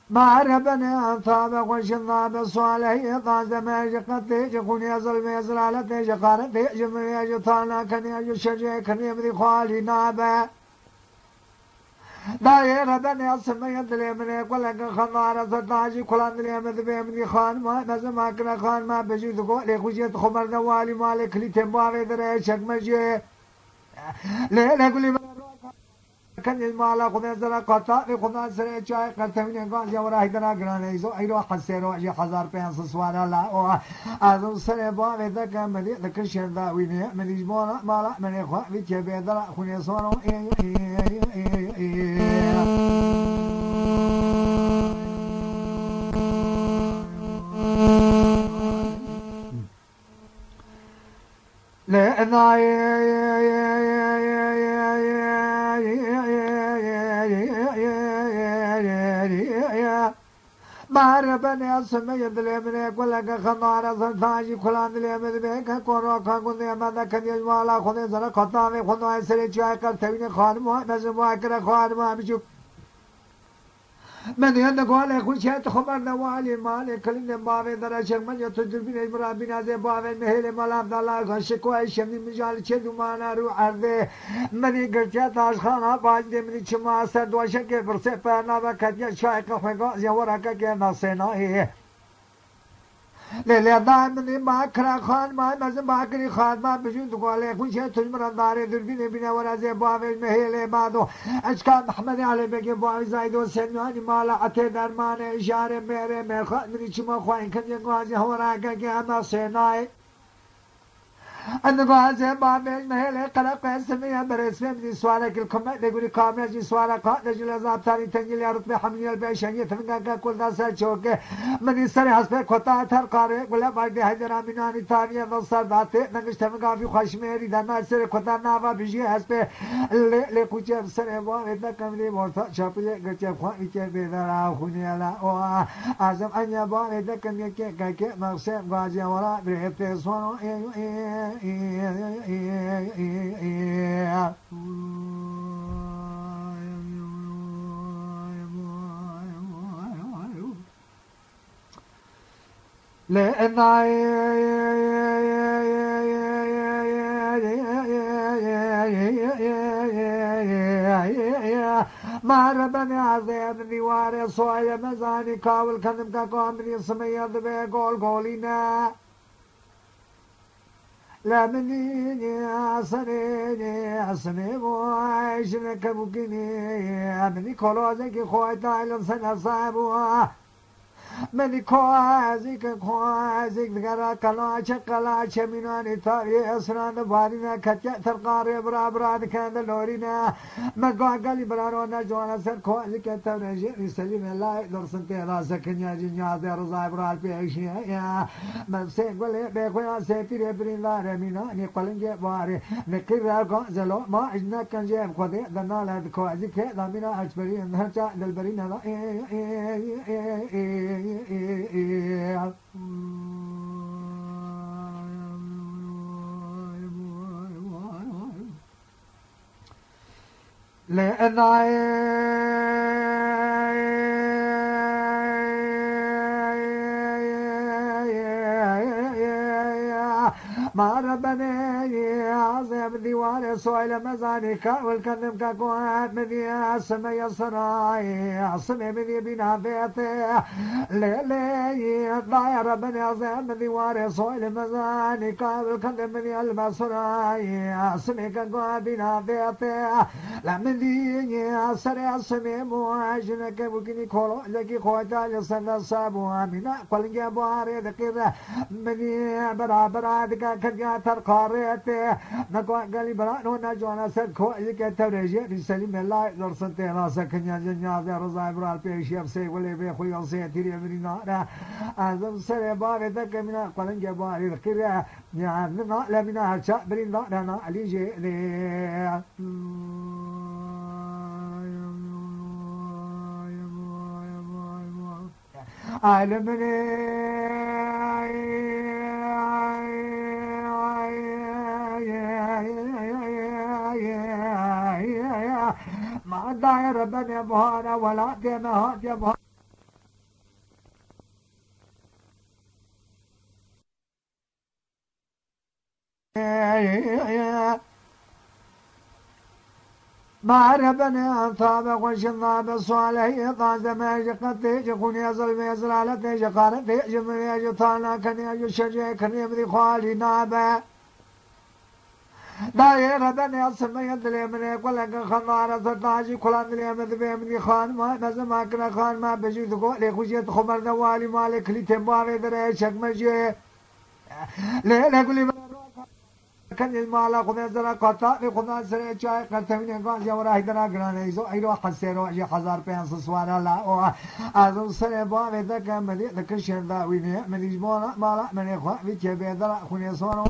ما ربنا طابق وشنا بالصالح طاز ما يقطع يكون يزل ما يزل على تيج قارت يجم يجطانا كن يشجع كن يبدي خالي نابا داير ربنا اسم يدلي من يقول لك خنارة ستاجي كلان دلي من بيمني خان ما نزم ما خان ما بجيد قولي خجيت خمر نوالي مالك لي تنباري دري شك مجي لا قولي كان المال خذ زرا قطع خذ سر جاي قتمين قال يا وراه درا غرانه زو ايرو حسيرو جي 1500 سوار لا او ازو سر با بده كمدي لكشن دا وين من يجمع مال من خو في كبدر خني صونو لا انا مار بني اسم يدلي من يقول لك خنارة ثاجي كلان دلي من بيك كورو كان يمانا كان يجمالا خذ زرا قطامي خذ سري جاي كرتوين خانمو نزم واكر خانمو بيجو من يندقوا لك وشيت خبر نوالي مالي كلنا باوي درجة من يتدل بين إبراهيم بن عزيز باوي مهل ملام دلار غشكوا إيشمني مجال شدو ما نارو عرضه من يقرأ تاج خانة باجد من يشما سر دواشة كبرسة برنا بكتير شايك خيقا زورا كنا سناه لا دائما ما كرا خان ما مزن باكري خان ما بجود قاله كل شيء تجمر دار دربين بنا ولا زي باوي مهله بعده اشكال محمد علي بيجي باوي زايد وسناني مالا اتي درمان اشاره مره مرخ من چما خوين كن يغازي هورا كنا سناي أنقاز بابل مهله قلق اسمي برسم دي سوالك الكم دغوري كامل دي سوالك دجل زاب تاني تنجل يارت بحمل البشنيه تنقا كل داسا چوك من سر حسب خطا تر قاره ولا بعد هجر اميناني ثانيه نصر ذات نقش تنقا في خشميري دنا سر خطا ناوا بيجي حسب ل كوچ سر و ادا كملي ورتا شاپيه گچ خو اچ بيدرا خونيلا او اعظم انيا با ادا كم كي مقصد غازي ورا بريت سونو لأن ما ربنا عذاب نوار صويا مزاني كاول كنم كامري سميا ذبي قول قولينا لا مني عصني وعيش لك بكني مني كلوزك خوي تعلم سنة صعبوا مني كوازك ذكرى كلا شكلا شميناني تاري أسران بارينا كتيا ترقاري براد كان لورينا مقاقلي برارونا جوانا سر كوازك تورجي رسالي الله درسن تيراسك نياجي نيازي رزاي براد بيشي من سيقولي بيخويا سيتيري برين لاري ميناني قلنجي باري نكير زلو ما اجنا كان جيب خودي دنا لاد كوازك دامينا اجبرين نرجع للبرين هذا لأن ما ربني عظيم ديوان سويل مزانك والكذب كقوات مني عصمي الصراي عصمي مني بنا بيتي ليلي ضايع ربني عظيم ديوان سويل مزانك والكذب مني المسراي عصمي كقوات بنا بيتي لمني عصري عصمي مواجنك بكني كولو لكي خوتا لسنة سابوا منا قلنجي بواري ذكر مني برا كجا ترقاريته نقول قالي برانو نجوانا سد كو يك ترجي رسالي الله درسن تينا سكنيا جنيا رضا ابرال بيشيف سي ولي بي خويا سي تيري امرينا اعظم سر بار ذك من قلنج بار الخير يعني لا من هرشا برين انا علي جي عالمني ما داير بني بهارة ولا تمهات يا بهارة ما ربنا ثابق وشناب صالح طاز ما يقد يكون يزل يزل على تيج قال تيج من يجطانا كان يشجع كان يبدي خالي نابا داير ربنا يسمى يدلي من يقول لك خمارة تاجي كلان دلي من ذبي من خان ما بس ما كنا خان ما بجي تقول لك وجيت خبر دوالي مالك لي تباري دري شك مجي لا كل كان المالا خذ زرا قطع خذ سر چای قرتمین گان جورا هیدرا گرانه ایزو ایرو حسیرو جی 1500 سوارا لا او از سر با ودا کمدی دکشن دا وینه مدیج مالا من خو وی چه بدرا خونی سوارو